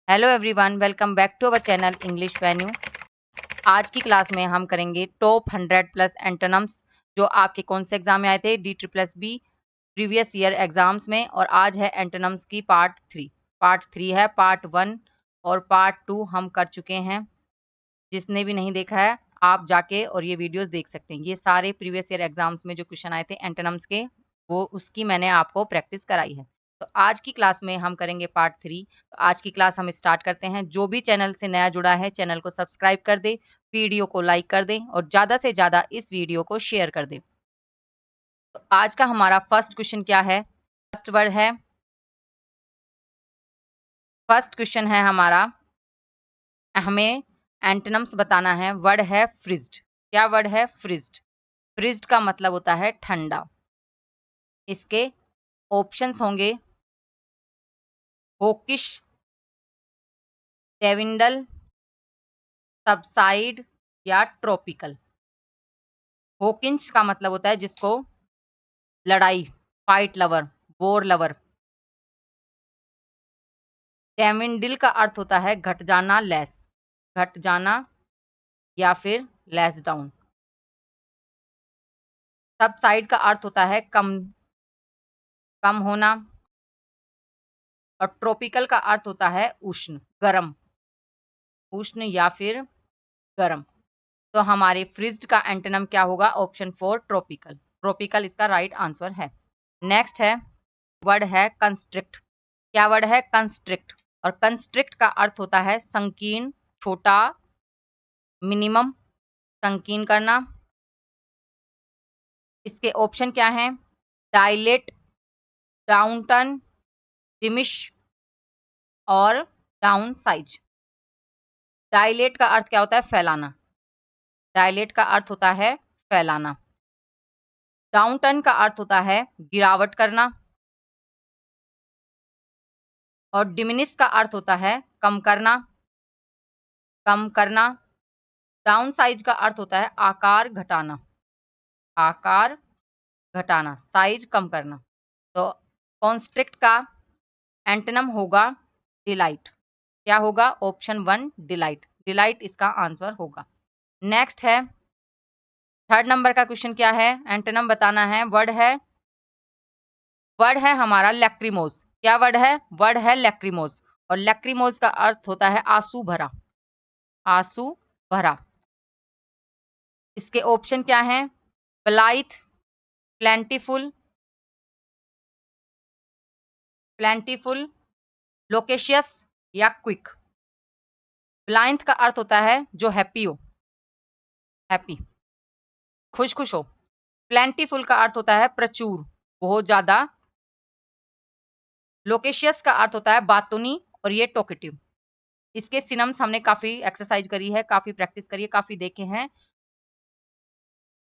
Hello everyone, welcome back to our channel English venue. आज की class में हम करेंगे टॉप 100 प्लस एंटोनम्स जो आपके कौन से एग्जाम में आए थे D+B प्रीवियस ईयर एग्जाम्स में। और आज है एंटोनम्स की पार्ट 3 है। पार्ट 1 और पार्ट 2 हम कर चुके हैं। जिसने भी नहीं देखा है आप जाके और ये वीडियोस देख सकते हैं। ये सारे प्रीवियस ईयर एग्जाम्स में जो क्वेश्चन आए थे एंटोनम्स के, वो उसकी मैंने आपको प्रैक्टिस कराई है। तो आज की क्लास में हम करेंगे पार्ट 3। तो आज की क्लास हम स्टार्ट करते हैं। जो भी चैनल से नया जुड़ा है चैनल को सब्सक्राइब कर दे, वीडियो को लाइक कर दें और ज़्यादा से ज़्यादा इस वीडियो को शेयर कर दें। तो आज का हमारा फर्स्ट क्वेश्चन क्या है? फर्स्ट क्वेश्चन है हमारा, हमें एंटोनिम्स बताना है। वर्ड है फ्रिज्ड। क्या वर्ड है? फ्रिज्ड। फ्रिज्ड का मतलब होता है ठंडा। इसके ऑप्शंस होंगे होकिश, डेविंडल, सबसाइड या ट्रॉपिकल। होकिंस का मतलब होता है जिसको लड़ाई, फाइट लवर, वॉर लवर। डेविंडल का अर्थ होता है घट जाना, लेस, घट जाना या फिर लेस डाउन। सबसाइड का अर्थ होता है कम, कम होना। और ट्रॉपिकल का अर्थ होता है उष्ण, गर्म, उष्ण या फिर गर्म। तो हमारे फ्रिज्ड का एंटोनिम क्या होगा? Option 4 tropical. ट्रॉपिकल इसका राइट आंसर है। नेक्स्ट है, वर्ड है कंस्ट्रिक्ट। क्या वर्ड है? कंस्ट्रिक्ट। और कंस्ट्रिक्ट का अर्थ होता है संकीर्ण, छोटा, मिनिमम, संकीर्ण करना। इसके ऑप्शन क्या हैं? डायलेट, डाउनटर्न, डिमिश और डाउन साइज। डायलेट का अर्थ क्या होता है? फैलाना। डायलेट का अर्थ होता है फैलाना। डाउनटर्न का अर्थ होता है गिरावट करना। और डिमिनिश का अर्थ होता है कम करना, कम करना। डाउन साइज का अर्थ होता है आकार घटाना, आकार घटाना, साइज कम करना। तो कॉन्स्ट्रिक्ट का एंटोनिम होगा डिलाइट। क्या होगा? Option 1 delight. डिलाइट इसका आंसर होगा। नेक्स्ट है, थर्ड नंबर का क्वेश्चन क्या है? एंटोनिम बताना है। वर्ड है हमारा लैक्रिमोस। क्या वर्ड है? वर्ड है लैक्रिमोस। और लैक्रिमोस का अर्थ होता है आंसू भरा, आंसू भरा। इसके ऑप्शन क्या हैं? ब्लाइथ, प्लेंटीफुल, प्लेंटीफुल, लोकेशियस या क्विक। ब्लाइंथ का अर्थ होता है जो हैप्पी हो, हैप्पी, खुश खुश हो। प्लेंटीफुल का अर्थ होता है प्रचुर, बहुत ज्यादा। लोकेशियस का अर्थ होता है बातूनी और ये टॉकेटिव। इसके सिनम्स हमने काफी एक्सरसाइज करी है, काफी प्रैक्टिस करी है, काफी देखे हैं।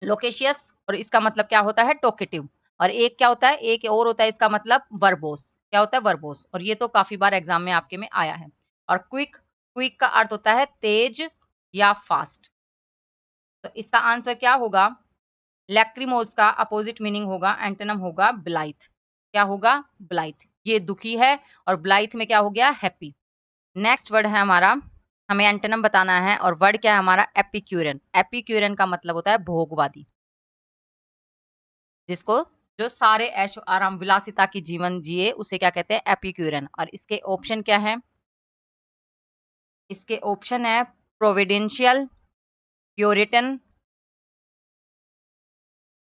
लोकेशियस और इसका मतलब क्या होता है? टॉकेटिव। और एक क्या होता है? एक और होता है इसका मतलब वर्बोस। क्या होता है? वर्बोस। और ये तो काफी बार एग्जाम में आपके में आया है। और क्विक, क्विक का अर्थ होता है तेज या फास्ट। तो इसका आंसर क्या होगा? लैक्रिमोस का अपोजिट मीनिंग होगा, एंटोनिम होगा ब्लाइथ। क्या होगा? ब्लाइथ। ये दुखी है और ब्लाइथ में क्या हो गया? हैप्पी। नेक्स्ट वर्ड है हमारा, हमें एंटोनिम बताना है। और वर्ड क्या है हमारा? एपिक्यूरियन। एपिक्यूरियन का मतलब होता है भोगवादी, जिसको जो सारे ऐशो आराम विलासिता की जीवन जिए उसे क्या कहते हैं? एपिक्यूरियन। और इसके ऑप्शन क्या है? इसके ऑप्शन है प्रोविडेंशियल, प्योरिटन,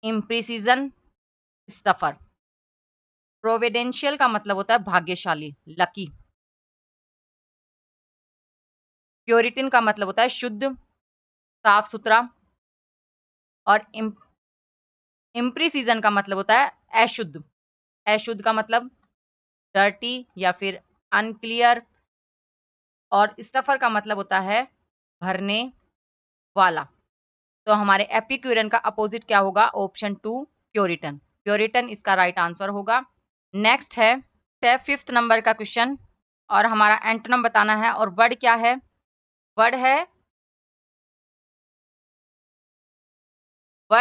इम्प्रिसिजन, स्टफर। प्रोविडेंशियल का मतलब होता है भाग्यशाली, लकी। प्योरिटन का मतलब होता है शुद्ध, साफ सुथरा। और इम्प्रिसीजन का मतलब होता है अशुद्ध। अशुद्ध का मतलब डर्टी या फिर अनक्लियर। और स्टफर का मतलब होता है भरने वाला। तो हमारे एपिक्यूरियन का अपोजिट क्या होगा? Option 2 puritan. प्योरिटन इसका राइट आंसर होगा। नेक्स्ट है फिफ्थ नंबर का क्वेश्चन। और हमारा एंटोनिम बताना है। और वर्ड क्या है? वर्ड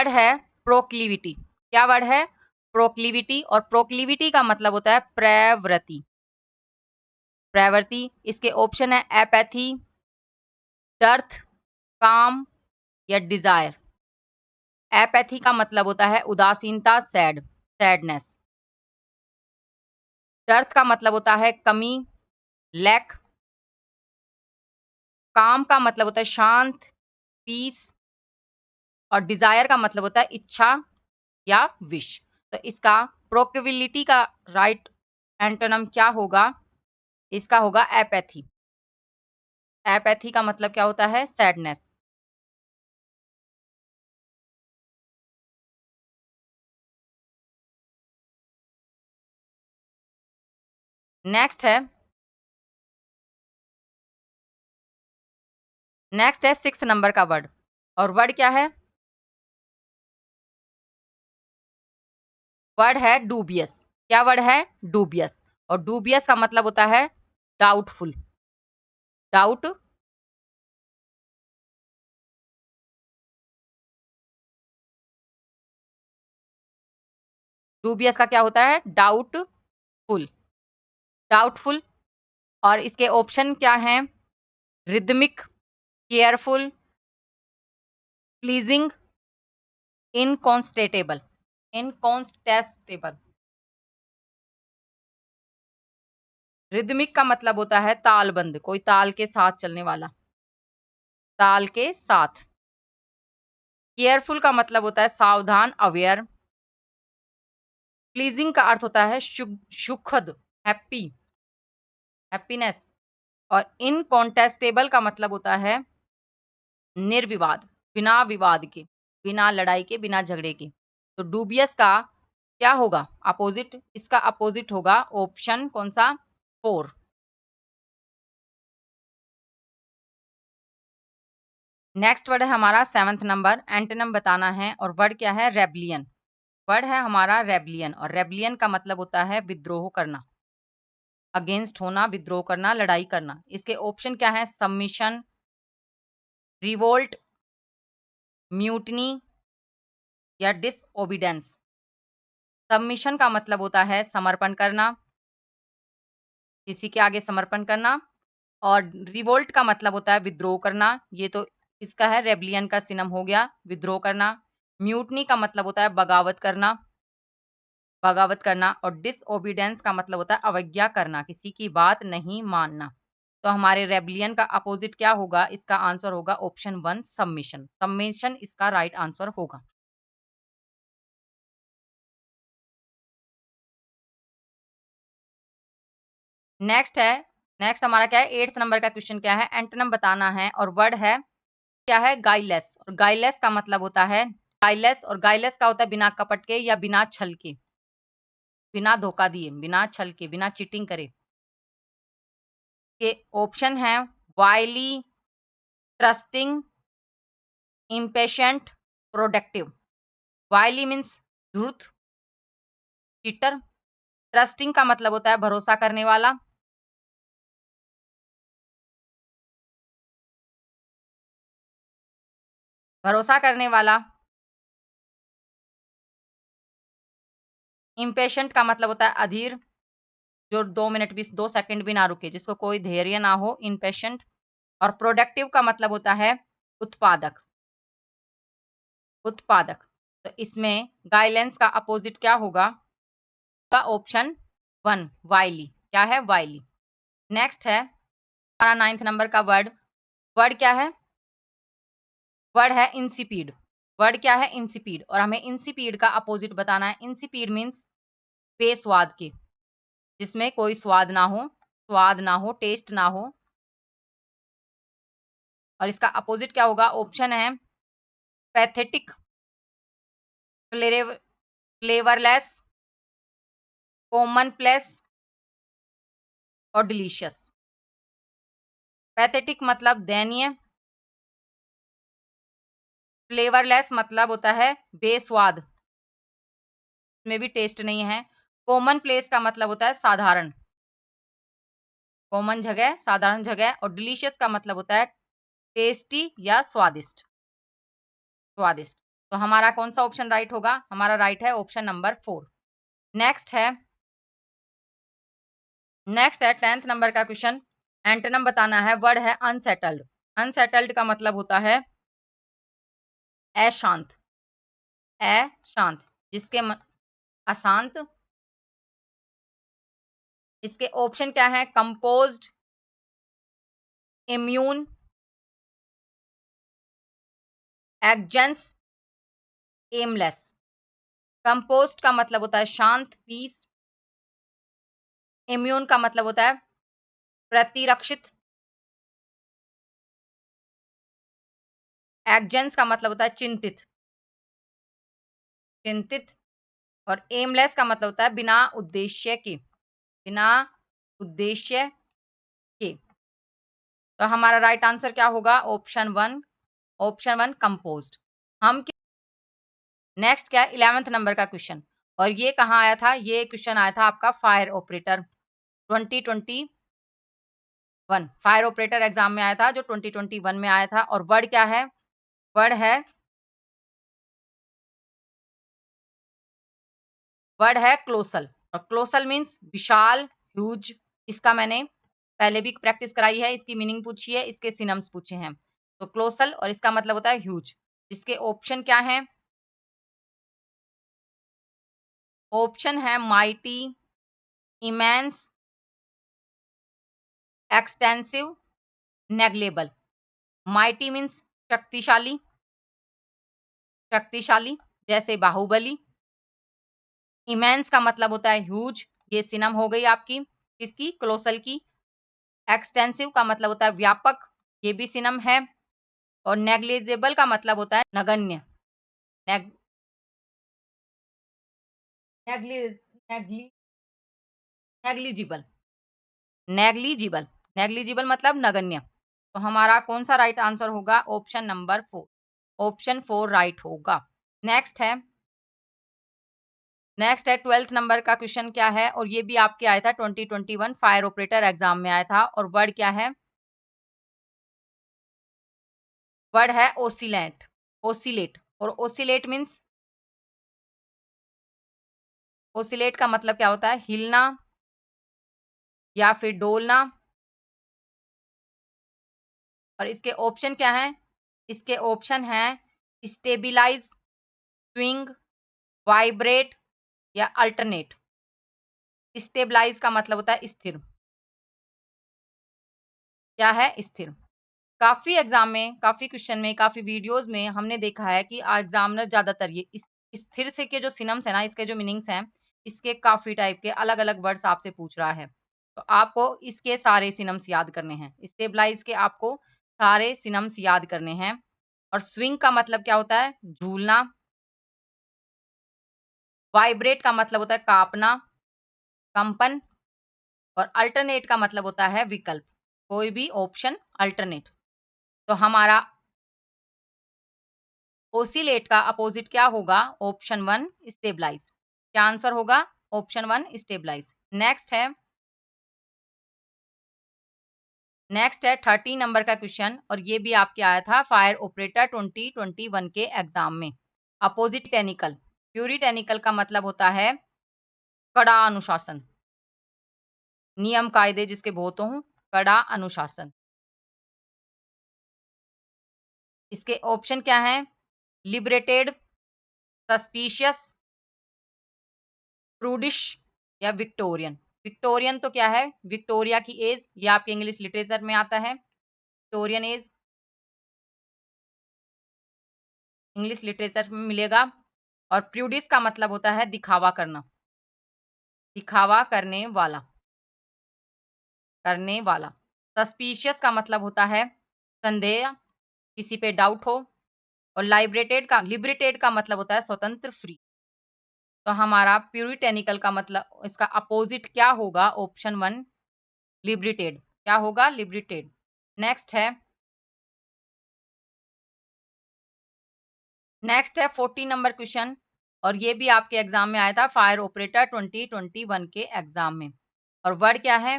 है प्रोक्लिविटी। क्या वर्ड है? प्रोक्लिविटी। और प्रोक्लिविटी का मतलब होता है प्रवृत्ति, प्रवृत्ति। इसके ऑप्शन है एपैथी, डर्थ, काम या डिजायर। एपैथी का मतलब होता है उदासीनता, सैडनेस। डर्थ का मतलब होता है कमी, लैक। काम का मतलब होता है शांत, पीस। और डिजायर का मतलब होता है इच्छा या विश। तो इसका प्रोबेबिलिटी का राइट एंटोनम क्या होगा? इसका होगा एपैथी। एपैथी का मतलब क्या होता है? सैडनेस। नेक्स्ट है सिक्स नंबर का वर्ड। और वर्ड क्या है? वर्ड है डूबियस। क्या वर्ड है? डूबियस। और डूबियस का मतलब होता है डाउटफुल। डाउट। डूबियस का क्या होता है? डाउटफुल। डाउटफुल। और इसके ऑप्शन क्या हैं? Rhythmic, careful, pleasing, incontestable. Incontestable. Rhythmic का मतलब होता है तालबंद, कोई ताल के साथ चलने वाला, ताल के साथ। केयरफुल का मतलब होता है सावधान, अवेयर। प्लीजिंग का अर्थ होता है सुखद, हैप्पी, हैप्पीनेस। और इनकॉन्टेस्टेबल का मतलब होता है निर्विवाद, बिना विवाद के, बिना लड़ाई के, बिना झगड़े के। तो डूबियस का क्या होगा अपोजिट? इसका अपोजिट होगा ऑप्शन कौन सा? 4। नेक्स्ट वर्ड है हमारा 7th नंबर। एंटोनिम बताना है और वर्ड क्या है? रेबलियन। वर्ड है हमारा रेबलियन। और रेबलियन का मतलब होता है विद्रोह करना, अगेंस्ट होना, विद्रोह करना, लड़ाई करना। इसके ऑप्शन क्या है? सबमिशन, रिवोल्ट, म्यूटनी या डिसओबीडेंस। सबमिशन का मतलब होता है समर्पण करना, किसी के आगे समर्पण करना। और रिवोल्ट का मतलब होता है विद्रोह करना। ये तो इसका है, रेबलियन का सिनम हो गया विद्रोह करना। म्यूटनी का मतलब होता है बगावत करना, बगावत करना। और डिसओबीडेंस का मतलब होता है अवज्ञा करना, किसी की बात नहीं मानना। तो हमारे रेबलियन का अपोजिट क्या होगा? इसका आंसर होगा ऑप्शन 1, सबमिशन। सबमिशन इसका राइट आंसर होगा। नेक्स्ट हमारा क्या है? 8th नंबर का क्वेश्चन क्या है? एंटोनिम बताना है और वर्ड है क्या है? गाइलेस। और गाइलेस का मतलब होता है गाइलेस। और गाइलेस का होता है बिना कपट के या बिना छल के, बिना धोखा दिए, बिना छल के, बिना चीटिंग करे। के ऑप्शन है वाइली, ट्रस्टिंग, इम्पेशेंट, प्रोडक्टिव। वाइली मीन्स धूर्त, चीटर। ट्रस्टिंग का मतलब होता है भरोसा करने वाला। भरोसा करने वाला। इम्पेशेंट का मतलब होता है अधीर, जो 2 मिनट भी 2 सेकंड भी ना रुके, जिसको कोई धैर्य ना हो, इम्पेशेंट। और प्रोडक्टिव का मतलब होता है उत्पादक, उत्पादक। तो इसमें गाइलेंस का अपोजिट क्या होगा? का ऑप्शन 1, वाइली। क्या है? वाइली। नेक्स्ट है हमारा 9th नंबर का वर्ड। वर्ड क्या है? वर्ड है इंसिपीड। वर्ड क्या है? इंसिपीड। और हमें इंसिपीड का अपोजिट बताना है। इंसिपीड मीन्स बेस्वाद के, जिसमें कोई स्वाद ना हो, स्वाद ना हो, टेस्ट ना हो। और इसका अपोजिट क्या होगा? ऑप्शन है पैथेटिक, फ्लेवरलेस, कॉमन प्लेस और डिलीशियस। पैथेटिक मतलब दयनीय, फ्लेवरलेस मतलब होता है बेस्वाद, में भी टेस्ट नहीं है। कॉमन प्लेस का मतलब होता है साधारण, कॉमन जगह, साधारण जगह। और डिलीशियस का मतलब होता है टेस्टी या स्वादिष्ट, स्वादिष्ट। तो हमारा कौन सा ऑप्शन राइट होगा? हमारा राइट है ऑप्शन नंबर 4। नेक्स्ट है नेक्स्ट है 10th नंबर का क्वेश्चन। एंटोनिम बताना है। वर्ड है अनसेटल्ड। अनसेटल्ड का मतलब होता है अशांत। अशांत जिसके अशांत। इसके ऑप्शन क्या है? Composed, immune, exigence, aimless. Compost का मतलब होता है शांत, पीस। इम्यून का मतलब होता है प्रतिरक्षित। एग्जेंस का मतलब होता है चिंतित, चिंतित। और एमलेस का मतलब होता है बिना उद्देश्य के, बिना उद्देश्य के। तो हमारा राइट आंसर क्या होगा? Option one, option one composed. हम नेक्स्ट क्या है? 11th नंबर का क्वेश्चन। और ये कहाँ आया था? ये क्वेश्चन आया था आपका fire operator 2021। Fire operator exam में आया था, जो 2021 में आया था। और वर्ड क्या है? वर्ड है क्लोसल। और क्लोसल मीन्स विशाल, ह्यूज। इसका मैंने पहले भी प्रैक्टिस कराई है, इसकी मीनिंग पूछी है, इसके सिनम्स पूछे हैं। तो क्लोसल और इसका मतलब होता है ह्यूज। इसके ऑप्शन क्या है? ऑप्शन है mighty, immense, extensive, negligible. Mighty means शक्तिशाली, शक्तिशाली जैसे बाहुबली। इमेंस का मतलब होता है ह्यूज, ये सिनम हो गई आपकी किसकी? क्लोसल की। एक्सटेंसिव का मतलब होता है व्यापक, ये भी सिनम है। और नेग्लिजिबल का मतलब होता है नगण्य। नेग, नेग्लि, नेग्लि, नेग्लिजिबल, नेग्लिजिबल, नेग्लिजिबल मतलब नगण्य। तो हमारा कौन सा राइट आंसर होगा? ऑप्शन नंबर 4, ऑप्शन 4 राइट होगा। नेक्स्ट है, नेक्स्ट है 12th नंबर का क्वेश्चन क्या है? और ये भी आपके आया था 2021 फायर ऑपरेटर एग्जाम में आया था। और वर्ड क्या है? वर्ड है ओसिलेट, ओसिलेट। और ओसिलेट मीन्स, ओसिलेट का मतलब क्या होता है? हिलना या फिर डोलना। और इसके ऑप्शन क्या है? इसके ऑप्शन है स्टेबिलाइज, स्विंग, वाइब्रेट या अल्टरनेट। स्टेबलाइज का मतलब होता है स्थिर। क्या है? स्थिर। काफी एग्जाम में, काफी क्वेश्चन में, काफी वीडियोस में हमने देखा है कि एग्जामिनर ज्यादातर ये स्थिर से के जो सिनम्स है ना, इसके जो मीनिंग्स हैं, इसके काफी टाइप के अलग अलग वर्ड्स आपसे पूछ रहा है। तो आपको इसके सारे सिनम्स याद करने हैं। स्टेबलाइज के आपको सारे सिनम्स याद करने हैं। और स्विंग का मतलब क्या होता है? झूलना। वाइब्रेट का मतलब होता है कांपना, कंपन। और अल्टरनेट का मतलब होता है विकल्प, कोई भी ऑप्शन अल्टरनेट। तो हमारा ओसिलेट का अपोजिट क्या होगा? Option one stabilise. क्या आंसर होगा? Option one stabilise. नेक्स्ट है 30 नंबर का क्वेश्चन। और ये भी आपके आया था फायर ऑपरेटर 2021 के एग्जाम में। अपोजिट टेक्निकल, प्यूरिटेनिकल का मतलब होता है कड़ा अनुशासन, नियम कायदे जिसके बहुत हों, कड़ा अनुशासन। इसके ऑप्शन क्या है? लिबरेटेड, सस्पिशियस, प्रूडिश या विक्टोरियन। विक्टोरियन तो क्या है? विक्टोरिया की एज, ये आपके इंग्लिश लिटरेचर में आता है। विक्टोरियन एज इंग्लिश लिटरेचर में मिलेगा। और प्रूडिस का मतलब होता है दिखावा करना, दिखावा करने वाला, करने वाला। सस्पिशियस का मतलब होता है संदेह, किसी पे डाउट हो। और लिबरेटेड का मतलब होता है स्वतंत्र, फ्री। तो हमारा प्यूरिटेनिकल का मतलब, इसका अपोजिट क्या होगा? Option one liberated. क्या होगा? लिबरेटेड। नेक्स्ट है, नेक्स्ट है 14 नंबर क्वेश्चन। और ये भी आपके एग्जाम में आया था फायर ऑपरेटर 2021 के एग्जाम में। और वर्ड क्या है?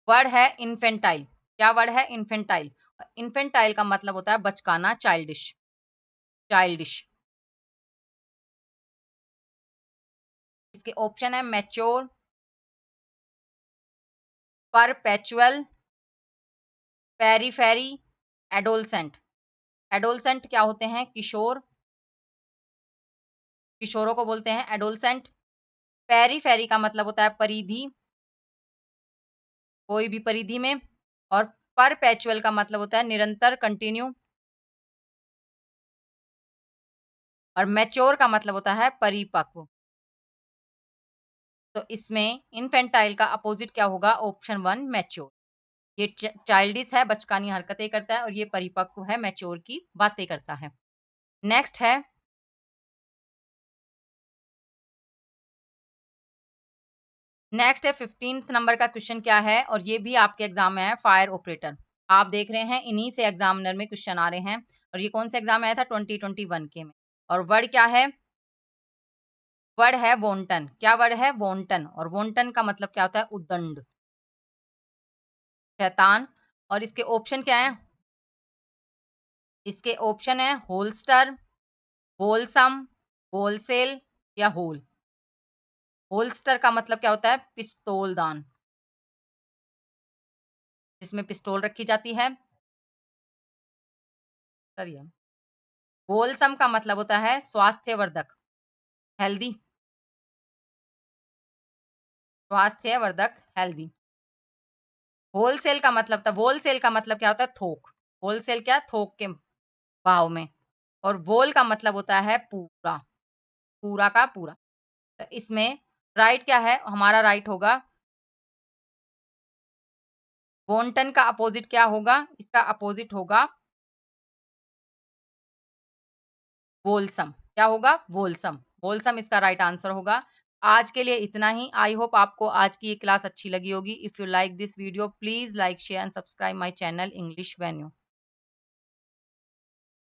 वर्ड है इन्फेंटाइल। क्या वर्ड है? इन्फेंटाइल। इन्फेंटाइल का मतलब होता है बचकाना, चाइल्डिश, चाइल्डिश। इसके ऑप्शन है mature, perpetual, periphery, adolescent. Adolescent क्या होते हैं? किशोर, किशोरों को बोलते हैं एडोलसेंट। पेरीफेरी का मतलब होता है परिधि, कोई भी परिधि में। और परपेचुअल का मतलब होता है निरंतर, कंटिन्यू। और मैच्योर का मतलब होता है परिपक्व। तो इसमें इन्फेंटाइल का अपोजिट क्या होगा? Option 1 mature. ये चाइल्डिश है, बचकानी हरकतें करता है, और ये परिपक्व है, मैच्योर की बातें करता है। नेक्स्ट है नेक्स्ट है 15th नंबर का क्वेश्चन क्या है, और ये भी आपके एग्जाम में है, फायर ऑपरेटर। आप देख रहे हैं इन्हीं से एग्जामिनर में क्वेश्चन आ रहे हैं, और ये कौन सा एग्जाम आया था? 2021 के में। और वर्ड क्या है? वर्ड है वोंटन। क्या वर्ड है? वोंटन। और वोंटन का मतलब क्या होता है? उद्दंड, शैतान। और इसके ऑप्शन क्या है? इसके ऑप्शन है होलस्टर, होलसम, होलसेल या होल। होलस्टर का मतलब क्या होता है? पिस्तौल दान, जिसमें पिस्तौल रखी जाती है। सही। होलसम का मतलब होता है स्वास्थ्यवर्धक, हेल्दी, स्वास्थ्यवर्धक, हेल्दी। होलसेल का मतलब था, होलसेल का मतलब क्या होता है? थोक। होलसेल क्या? थोक के भाव में। और वोल का मतलब होता है पूरा, पूरा का पूरा। तो इसमें राइट क्या है? हमारा राइट होगा वोंटन का अपोजिट क्या होगा? इसका अपोजिट होगा वोलसम। क्या होगा? वोलसम। वोलसम इसका राइट आंसर होगा। आज के लिए इतना ही। आई होप आपको आज की ये क्लास अच्छी लगी होगी। If you like this video please like, share and subscribe my channel English venue.